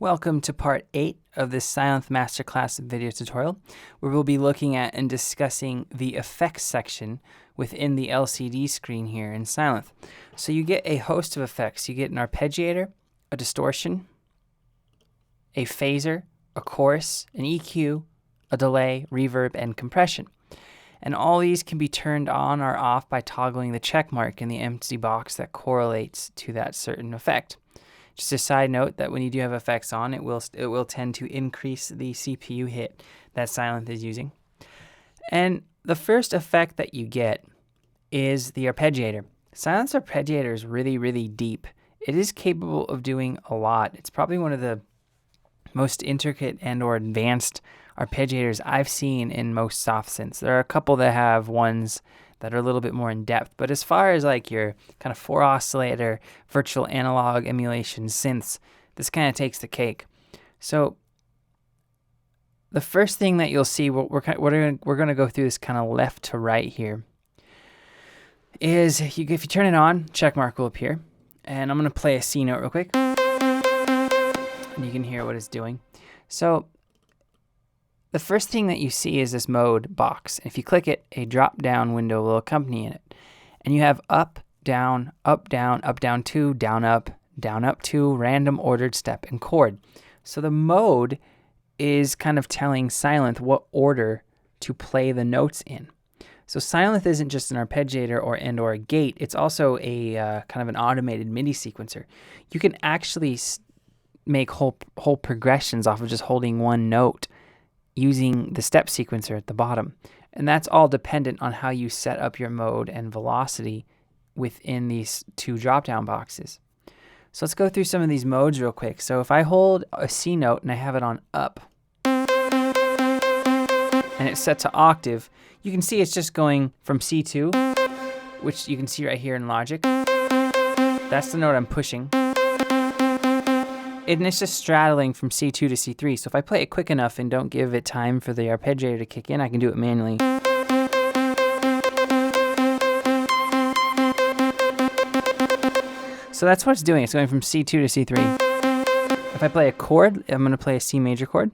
Welcome to part 8 of this Sylenth Masterclass video tutorial, where we'll be looking at and discussing the effects section within the LCD screen here in Sylenth. So you get a host of effects. You get an arpeggiator, a distortion, a phaser, a chorus, an EQ, a delay, reverb, and compression. And all these can be turned on or off by toggling the check mark in the empty box that correlates to that certain effect. Just a side note that when you do have effects on, it will tend to increase the CPU hit that Sylenth is using. And the first effect that you get is the arpeggiator. Sylenth's arpeggiator is really, really deep. It is capable of doing a lot. It's probably one of the most intricate and or advanced arpeggiators I've seen in most soft synths. There are a couple that have ones that are a little bit more in depth, but as far as like your kind of 4-oscillator virtual analog emulation synths, this kind of takes the cake. So the first thing that you'll see, we're going to go through this kind of left to right here, is if you turn it on, check mark will appear, and I'm going to play a C note real quick, and you can hear what it's doing. So the first thing that you see is this mode box. If you click it, a drop-down window will accompany it. And you have up, down, up, down 2, down, up 2, random ordered step, and chord. So the mode is kind of telling Sylenth what order to play the notes in. So Sylenth isn't just an arpeggiator or a gate. It's also a kind of an automated MIDI sequencer. You can actually make whole progressions off of just holding one note using the step sequencer at the bottom. And that's all dependent on how you set up your mode and velocity within these two drop-down boxes. So let's go through some of these modes real quick. So if I hold a C note and I have it on up, and it's set to octave, you can see it's just going from C2, which you can see right here in Logic. That's the note I'm pushing. And it's just straddling from C2 to C3. So if I play it quick enough and don't give it time for the arpeggiator to kick in, I can do it manually. So that's what it's doing. It's going from C2 to C3. If I play a chord, I'm going to play a C major chord.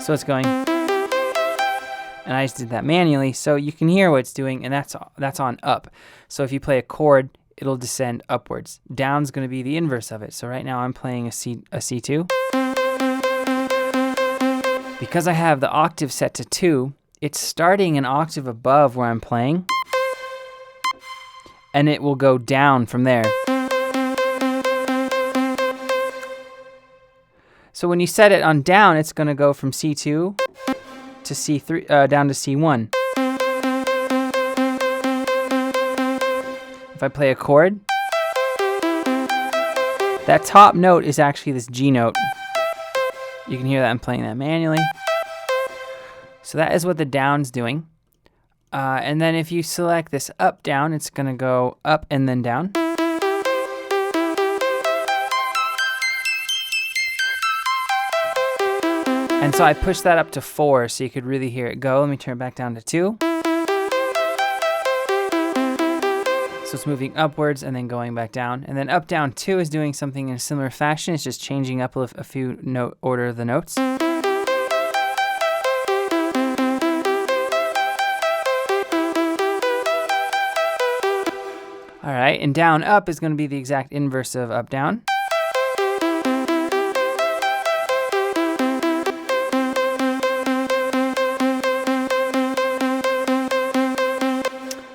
So it's going, and I just did that manually. So you can hear what it's doing, and that's on up. So if you play a chord, it'll descend upwards. Down's going to be the inverse of it. So right now I'm playing a C2. Because I have the octave set to 2, it's starting an octave above where I'm playing, and it will go down from there. So when you set it on down, it's going to go from C2 to C3, down to C1. If I play a chord, that top note is actually this G note. You can hear that I'm playing that manually. So that is what the down's doing. And then if you select this up, down, it's going to go up and then down. And so I pushed that up to 4 so you could really hear it go. Let me turn it back down to 2. So it's moving upwards and then going back down. And then up, down 2 is doing something in a similar fashion. It's just changing up a few note order of the notes. All right, and down, up is going to be the exact inverse of up, down.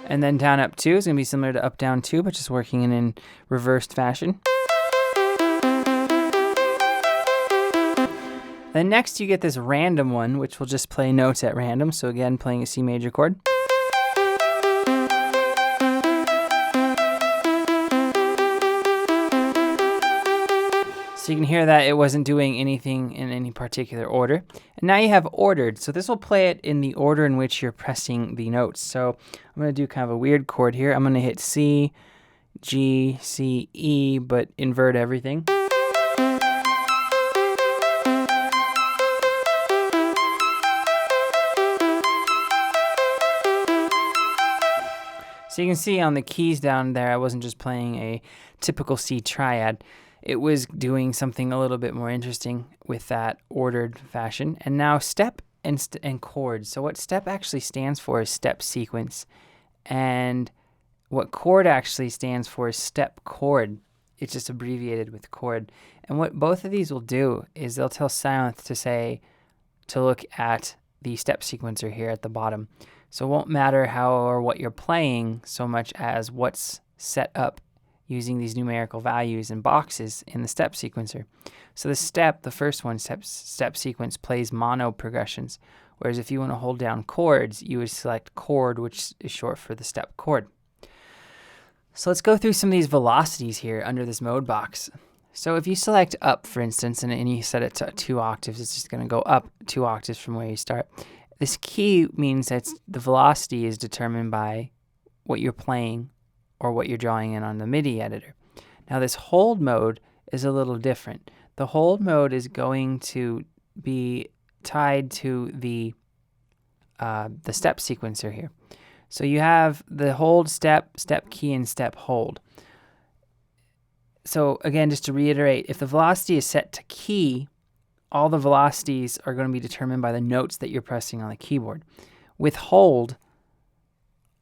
And then down, up 2 is going to be similar to up, down 2, but just working in reversed fashion. Then next you get this random one, which will just play notes at random. So again, playing a C major chord. So you can hear that it wasn't doing anything in any particular order. And now you have ordered. So this will play it in the order in which you're pressing the notes. So I'm going to do kind of a weird chord here. I'm going to hit C, G, C, E, but invert everything. So So you can see on the keys down there, I wasn't just playing a typical C triad. It was doing something a little bit more interesting with that ordered fashion. And now step and chord. So what step actually stands for is step sequence. And what chord actually stands for is step chord. It's just abbreviated with chord. And what both of these will do is they'll tell Sylenth to look at the step sequencer here at the bottom. So it won't matter how or what you're playing so much as what's set up using these numerical values and boxes in the step sequencer. So the first one, step sequence, plays mono progressions, whereas if you want to hold down chords, you would select chord, which is short for the step chord. So let's go through some of these velocities here under this mode box. So if you select up, for instance, and you set it to 2 octaves, it's just going to go up 2 octaves from where you start. This key means that the velocity is determined by what you're playing or what you're drawing in on the MIDI editor. Now this hold mode is a little different. The hold mode is going to be tied to the step sequencer here. So you have the hold, step key, and step hold. So again, just to reiterate, if the velocity is set to key, all the velocities are going to be determined by the notes that you're pressing on the keyboard. With hold,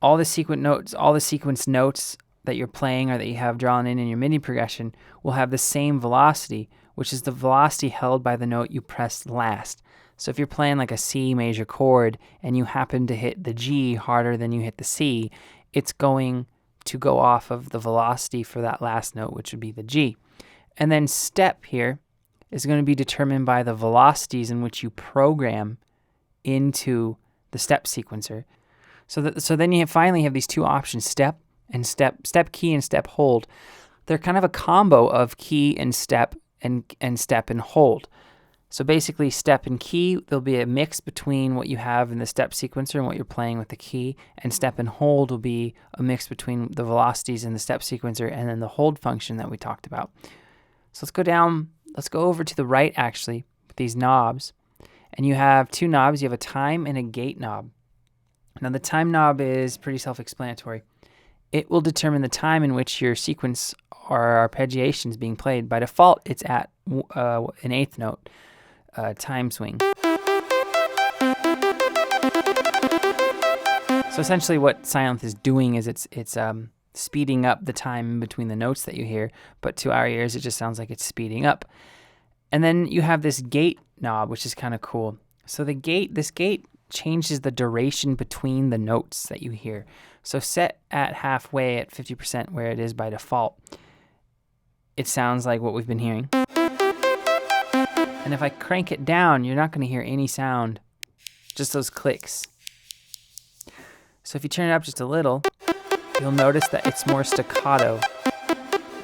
all the sequence notes that you're playing or that you have drawn in your MIDI progression will have the same velocity, which is the velocity held by the note you pressed last. So if you're playing like a C major chord and you happen to hit the G harder than you hit the C, it's going to go off of the velocity for that last note, which would be the G. And then step here is going to be determined by the velocities in which you program into the step sequencer. So then you finally have these 2 options, step key and step hold. They're kind of a combo of key and step and step and hold. So basically step and key, there'll be a mix between what you have in the step sequencer and what you're playing with the key, and step and hold will be a mix between the velocities in the step sequencer and then the hold function that we talked about. So let's go over to the right actually with these knobs. And you have 2 knobs. You have a time and a gate knob. Now the time knob is pretty self-explanatory. It will determine the time in which your sequence or arpeggiation is being played. By default, it's at an eighth note time swing. So essentially what Sylenth is doing is it's speeding up the time in between the notes that you hear, but to our ears it just sounds like it's speeding up. And then you have this gate knob, which is kind of cool. So this gate changes the duration between the notes that you hear. So set at halfway at 50% where it is by default, it sounds like what we've been hearing. And if I crank it down, you're not going to hear any sound, just those clicks. So if you turn it up just a little, you'll notice that it's more staccato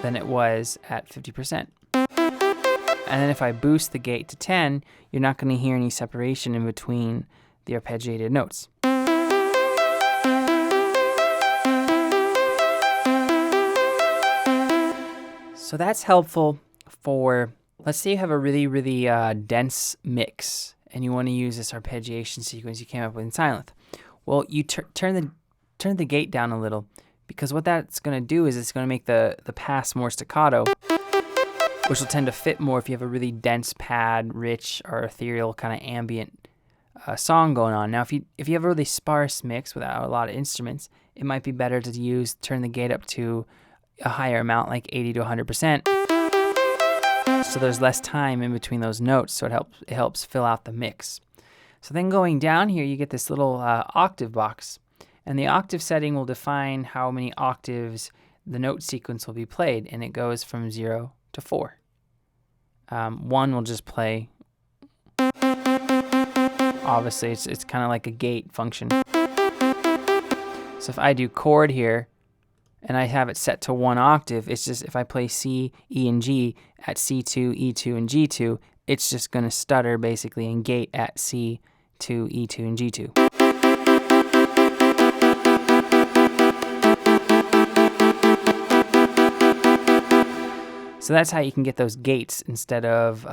than it was at 50%. And then if I boost the gate to 10, you're not going to hear any separation in between the arpeggiated notes. So that's helpful for, let's say you have a really dense mix and you want to use this arpeggiation sequence you came up with in Sylenth. Well, you turn the gate down a little, because what that's going to do is it's going to make the pass more staccato, which will tend to fit more if you have a really dense pad, rich or ethereal kind of ambient song going on. Now, if you have a really sparse mix without a lot of instruments, it might be better to turn the gate up to a higher amount, like 80 to 100%, so there's less time in between those notes, so it helps fill out the mix. So then going down here, you get this little octave box, and the octave setting will define how many octaves the note sequence will be played, and it goes from 0 to 4. 1 will just play. Obviously, it's kind of like a gate function. So if I do chord here, and I have it set to 1 octave, it's just if I play C, E, and G at C2, E2, and G2, it's just going to stutter basically and gate at C2, E2, and G2. So that's how you can get those gates instead of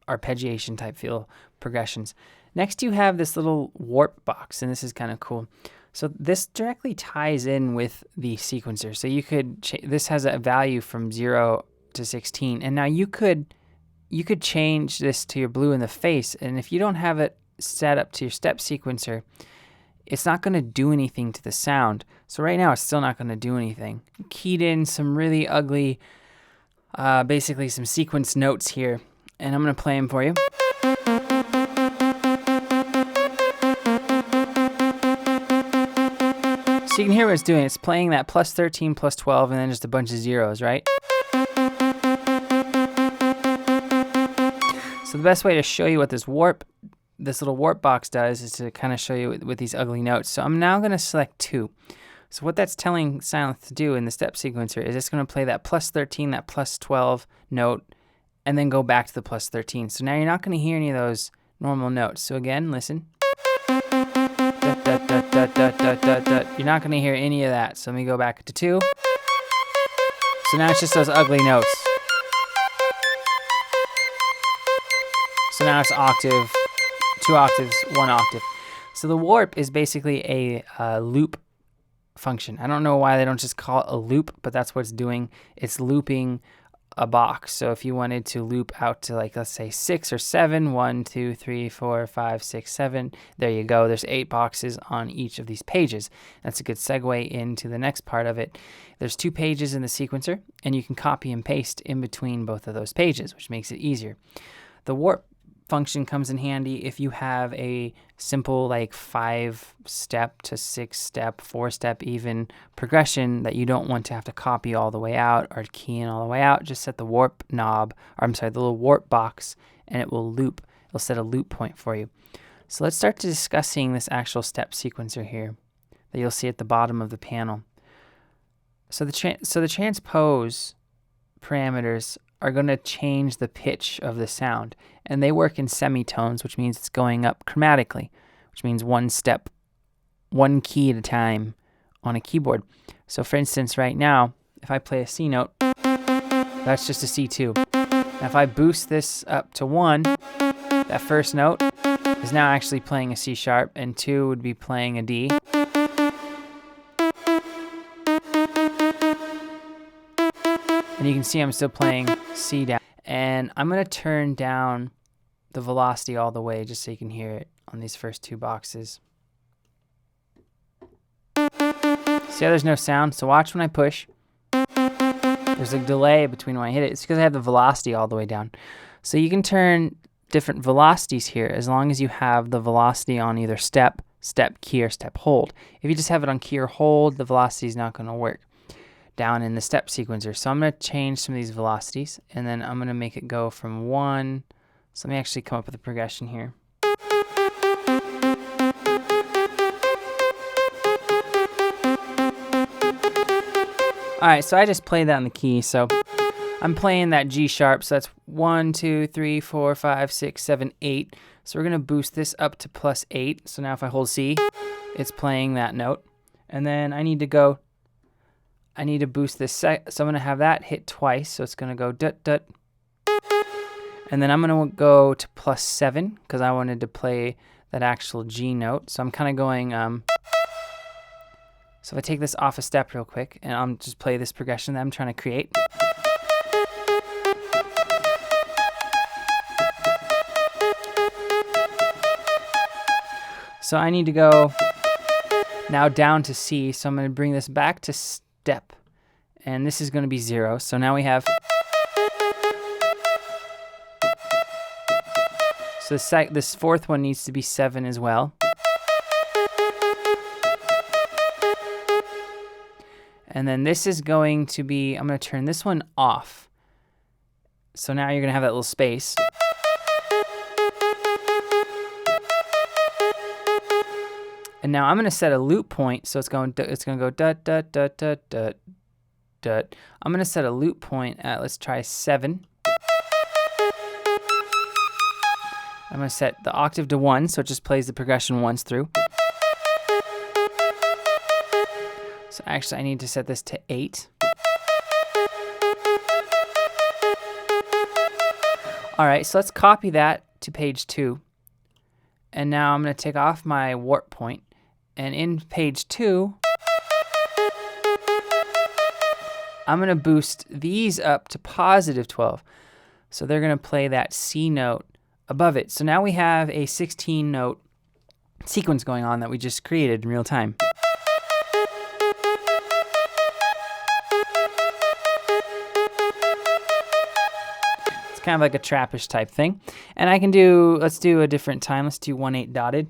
arpeggiation type feel progressions. Next you have this little warp box, and this is kind of cool. So this directly ties in with the sequencer. So you could, this has a value from 0 to 16. And now you could change this to your blue in the face. And if you don't have it set up to your step sequencer, it's not going to do anything to the sound. So right now it's still not going to do anything. Keyed in some really ugly, basically some sequence notes here. And I'm going to play them for you. So you can hear what it's doing. It's playing that plus 13, plus 12, and then just a bunch of zeros, right? So the best way to show you what this little warp box does is to kind of show you with these ugly notes. So I'm now going to select 2. So what that's telling Sylenth to do in the step sequencer is it's going to play that plus 13, that plus 12 note, and then go back to the plus 13. So now you're not going to hear any of those normal notes. So again, listen. You're not going to hear any of that. So let me go back to 2. So now it's just those ugly notes. So now it's octave, 2 octaves, 1 octave. So the warp is basically a loop function. I don't know why they don't just call it a loop, but that's what it's doing. It's looping a box. So if you wanted to loop out to, like, let's say 6 or 7, 1, 2, 3, 4, 5, 6, 7, there you go. There's 8 boxes on each of these pages. That's a good segue into the next part of it. There's 2 pages in the sequencer, and you can copy and paste in between both of those pages, which makes it easier. The warp function comes in handy if you have a simple, like, 5-step to 6-step, 4-step even progression that you don't want to have to copy all the way out or key in all the way out. Just set the warp knob, or I'm sorry, the little warp box, and it will loop. It'll set a loop point for you. So let's start discussing this actual step sequencer here that you'll see at the bottom of the panel. So the transpose parameters are going to change the pitch of the sound, and they work in semitones, which means it's going up chromatically, which means 1 step, 1 key at a time on a keyboard. So for instance, right now, if I play a C note, that's just a C2. Now if I boost this up to 1, that first note is now actually playing a C sharp, and 2 would be playing a D. And you can see I'm still playing C down. And I'm going to turn down the velocity all the way just so you can hear it on these first 2 boxes. See how there's no sound? So watch when I push. There's a delay between when I hit it. It's because I have the velocity all the way down. So you can turn different velocities here as long as you have the velocity on either step, key, or step hold. If you just have it on key or hold, the velocity is not going to work down in the step sequencer. So I'm going to change some of these velocities, and then I'm going to make it go from 1. So let me actually come up with a progression here. Alright, so I just played that on the key, so I'm playing that G sharp, so that's 1, 2, 3, 4, 5, 6, 7, 8. So we're going to boost this up to plus 8. So now if I hold C, it's playing that note. And then I need to boost this, so I'm going to have that hit twice, so it's going to go dut dut. And then I'm going to go to plus 7 because I wanted to play that actual G note. So I'm kind of going, so if I take this off a step real quick, and I'll just play this progression that I'm trying to create. So I need to go now down to C, so I'm going to bring this back to step, and this is going to be 0. So now we have, so this fourth one needs to be 7 as well. And then this is going to be, I'm going to turn this one off. So now you're going to have that little space. And now I'm going to set a loop point, so it's going to go dut dut dut dut dut dut. I'm going to set a loop point at, let's try 7. I'm going to set the octave to 1, so it just plays the progression once through. So actually I need to set this to 8. All right, so let's copy that to page 2. And now I'm going to take off my warp point, And in page 2, I'm going to boost these up to positive 12. So they're going to play that C note above it. So now we have a 16-note sequence going on that we just created in real time. It's kind of like a trappish type thing. And I can do, let's do a different time. Let's do 1/8 dotted.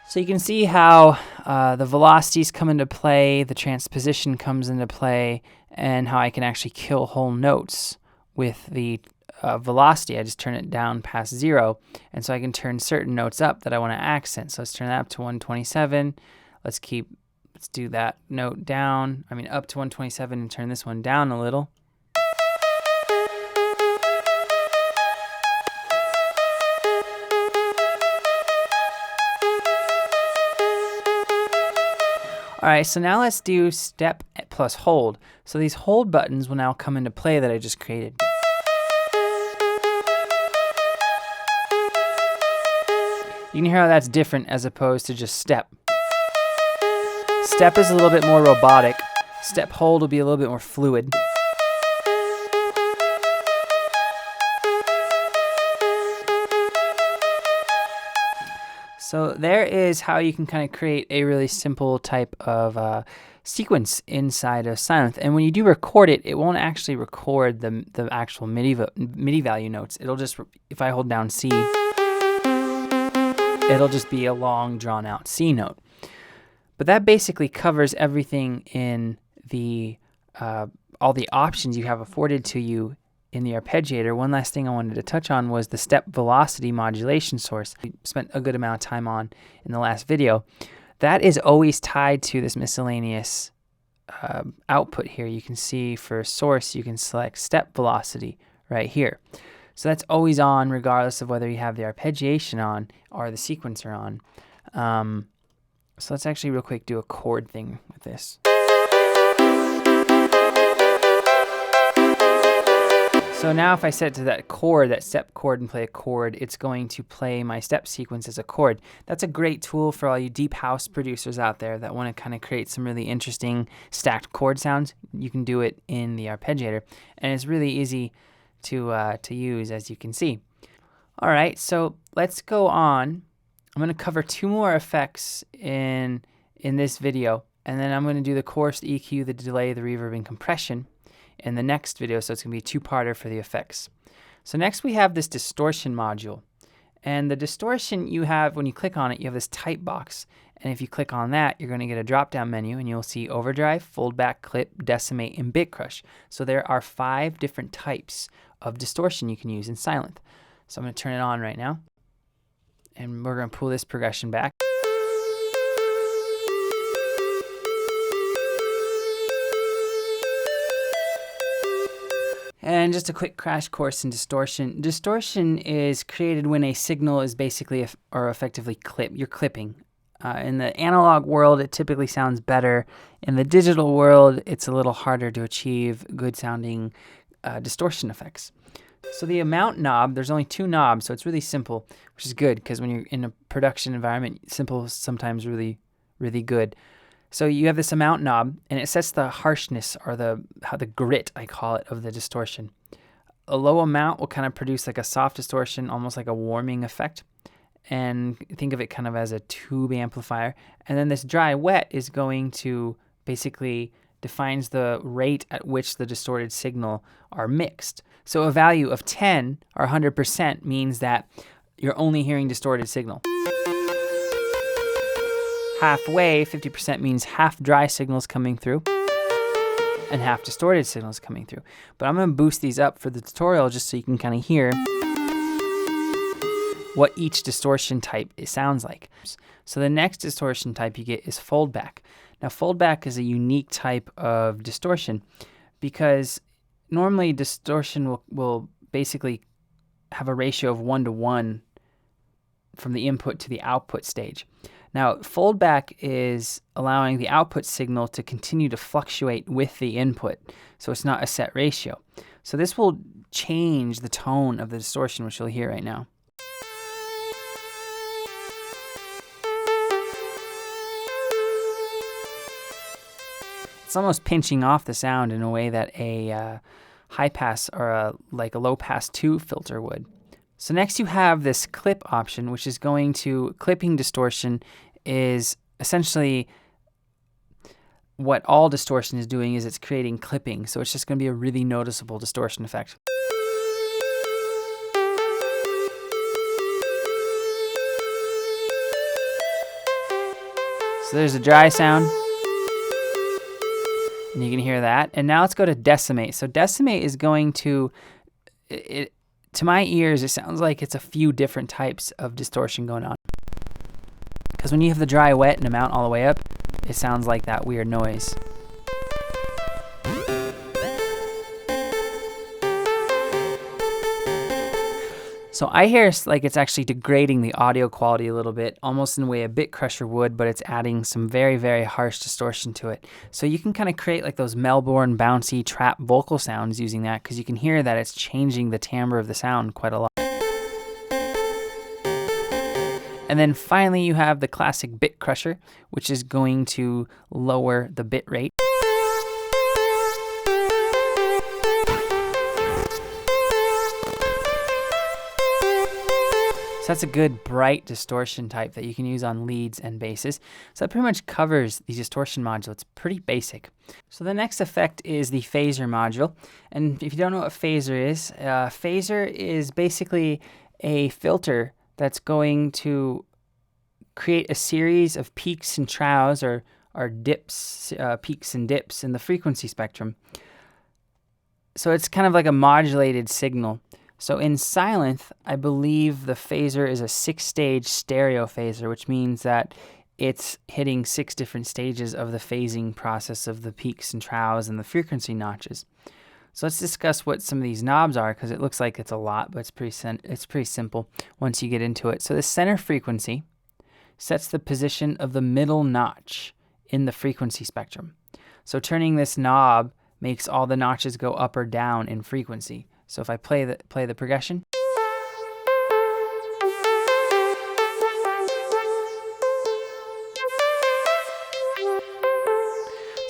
So you can see how the velocities come into play, the transposition comes into play, and how I can actually kill whole notes with the velocity. I just turn it down past 0, and so I can turn certain notes up that I want to accent. So let's turn that up to 127. Let's do that note down, up to 127 and turn this one down a little. All right, so now let's do step plus hold. So these hold buttons will now come into play that I just created. You can hear how that's different as opposed to just step. Step is a little bit more robotic. Step hold will be a little bit more fluid. So there is how you can kind of create a really simple type of sequence inside of Sylenth. And when you do record it, it won't actually record the actual MIDI value notes. It'll just, if I hold down C, it'll just be a long drawn out C note. But that basically covers everything in the all the options you have afforded to you in the arpeggiator. One last thing I wanted to touch on was the step velocity modulation source we spent a good amount of time on in the last video. That is always tied to this miscellaneous output here. You can see for source, you can select step velocity right here. So that's always on regardless of whether you have the arpeggiation on or the sequencer on. So let's actually real quick do a chord thing with this. So now if I set it to that chord, that step chord, and play a chord, it's going to play my step sequence as a chord. That's a great tool for all you deep house producers out there that want to kind of create some really interesting stacked chord sounds. You can do it in the arpeggiator, and it's really easy to use, as you can see. All right, so let's go on. I'm going to cover 2 more effects in this video, and then I'm going to do the chorus, the EQ, the delay, the reverb, and compression in the next video, so it's going to be a 2-parter for the effects. So next we have this distortion module. And the distortion you have, when you click on it, you have this type box. And if you click on that, you're going to get a drop-down menu, and you'll see overdrive, foldback, clip, decimate, and bit crush. So there are 5 different types of distortion you can use in Sylenth. So I'm going to turn it on right now. And we're going to pull this progression back. And just a quick crash course in distortion. Distortion is created when a signal is basically or effectively clipped. You're clipping. In the analog world, it typically sounds better. In the digital world, it's a little harder to achieve good sounding distortion effects. So the amount knob, there's only 2 knobs, so it's really simple, which is good because when you're in a production environment, simple is sometimes really, really good. So you have this amount knob, and it sets the harshness, or the grit, I call it, of the distortion. A low amount will kind of produce like a soft distortion, almost like a warming effect. And think of it kind of as a tube amplifier. And then this dry wet is going to basically defines the rate at which the distorted signal are mixed. So a value of 10 or 100% means that you're only hearing distorted signal. Halfway, 50%, means half dry signals coming through and half distorted signals coming through. But I'm going to boost these up for the tutorial just so you can kind of hear what each distortion type sounds like. So the next distortion type you get is foldback. Now foldback is a unique type of distortion because normally distortion will basically have a ratio of 1 to 1 from the input to the output stage. Now, foldback is allowing the output signal to continue to fluctuate with the input, so it's not a set ratio. So this will change the tone of the distortion, which you'll hear right now. It's almost pinching off the sound in a way that a high pass or like a low pass 2 filter would. So next you have this clip option, which is going to, clipping distortion is essentially what all distortion is doing is it's creating clipping. So it's just going to be a really noticeable distortion effect. So there's a dry sound. And you can hear that. And now let's go to decimate. So decimate is going to, to my ears, it sounds like it's a few different types of distortion going on. Because when you have the dry, wet, and amount all the way up, it sounds like that weird noise. So I hear like it's actually degrading the audio quality a little bit, almost in the way a bit crusher would, but it's adding some very, very harsh distortion to it. So you can kind of create like those Melbourne bouncy trap vocal sounds using that, because you can hear that it's changing the timbre of the sound quite a lot. And then finally you have the classic bit crusher, which is going to lower the bit rate. So that's a good bright distortion type that you can use on leads and basses. So that pretty much covers the distortion module. It's pretty basic. So the next effect is the phaser module. And if you don't know what phaser is basically a filter that's going to create a series of peaks and troughs or dips, peaks and dips in the frequency spectrum. So it's kind of like a modulated signal. So in Sylenth, I believe the phaser is a 6-stage stereo phaser, which means that it's hitting 6 different stages of the phasing process of the peaks and troughs and the frequency notches. So let's discuss what some of these knobs are, because it looks like it's a lot, but it's pretty simple once you get into it. So the center frequency sets the position of the middle notch in the frequency spectrum. So turning this knob makes all the notches go up or down in frequency. So if I play the progression, so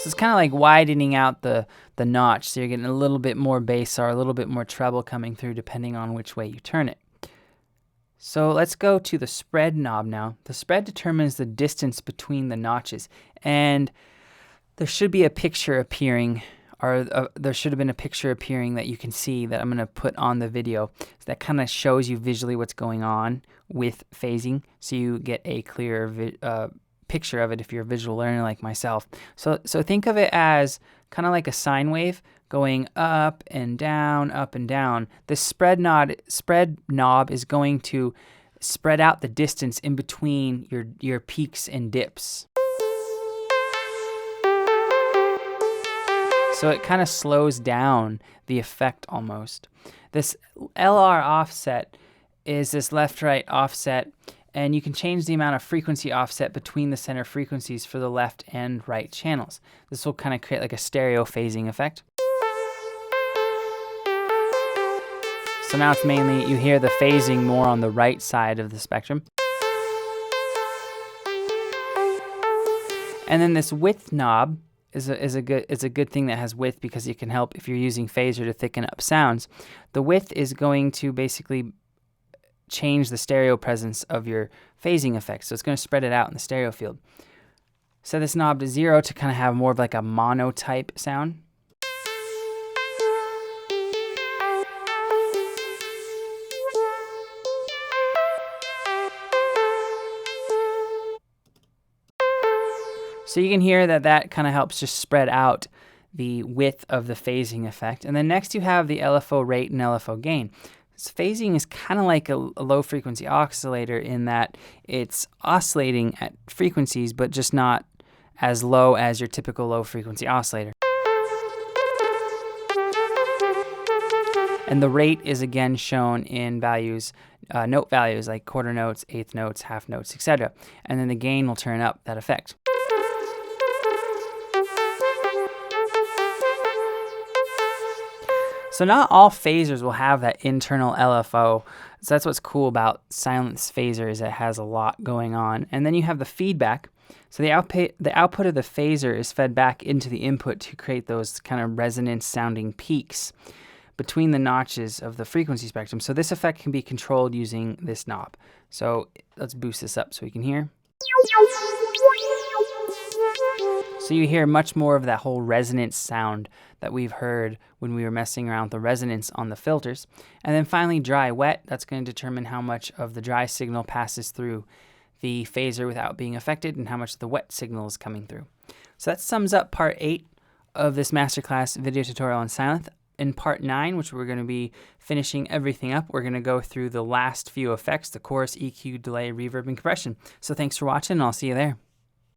it's kind of like widening out the notch, so you're getting a little bit more bass or a little bit more treble coming through depending on which way you turn it. So let's go to the spread knob now. The spread determines the distance between the notches, and there should be a picture appearing, or there should have been a picture appearing that you can see that I'm going to put on the video. So that kind of shows you visually what's going on with phasing, so you get a clearer picture of it if you're a visual learner like myself. So think of it as kind of like a sine wave going up and down, up and down. The spread knob is going to spread out the distance in between your peaks and dips. So it kind of slows down the effect almost. This LR offset is this left-right offset, and you can change the amount of frequency offset between the center frequencies for the left and right channels. This will kind of create like a stereo phasing effect. So now it's mainly, you hear the phasing more on the right side of the spectrum. And then this width knob is a good thing that has width, because it can help if you're using phaser to thicken up sounds. The width is going to basically change the stereo presence of your phasing effect, so it's going to spread it out in the stereo field. Set this knob to 0 to kind of have more of like a mono type sound. So you can hear that kind of helps just spread out the width of the phasing effect. And then next you have the LFO rate and LFO gain. So phasing is kind of like a low frequency oscillator in that it's oscillating at frequencies, but just not as low as your typical low frequency oscillator. And the rate is again shown in values, note values like quarter notes, eighth notes, half notes, etc. And then the gain will turn up that effect. So not all phasers will have that internal LFO. So that's what's cool about Sylenth's phaser, is it has a lot going on. And then you have the feedback. So the output of the phaser is fed back into the input to create those kind of resonance sounding peaks between the notches of the frequency spectrum. So this effect can be controlled using this knob. So let's boost this up so we can hear. So you hear much more of that whole resonance sound that we've heard when we were messing around with the resonance on the filters. And then finally dry wet, that's going to determine how much of the dry signal passes through the phaser without being affected and how much the wet signal is coming through. So that sums up part 8 of this masterclass video tutorial on Sylenth. In part 9, which we're going to be finishing everything up, we're going to go through the last few effects, the chorus, EQ, delay, reverb, and compression. So thanks for watching, and I'll see you there.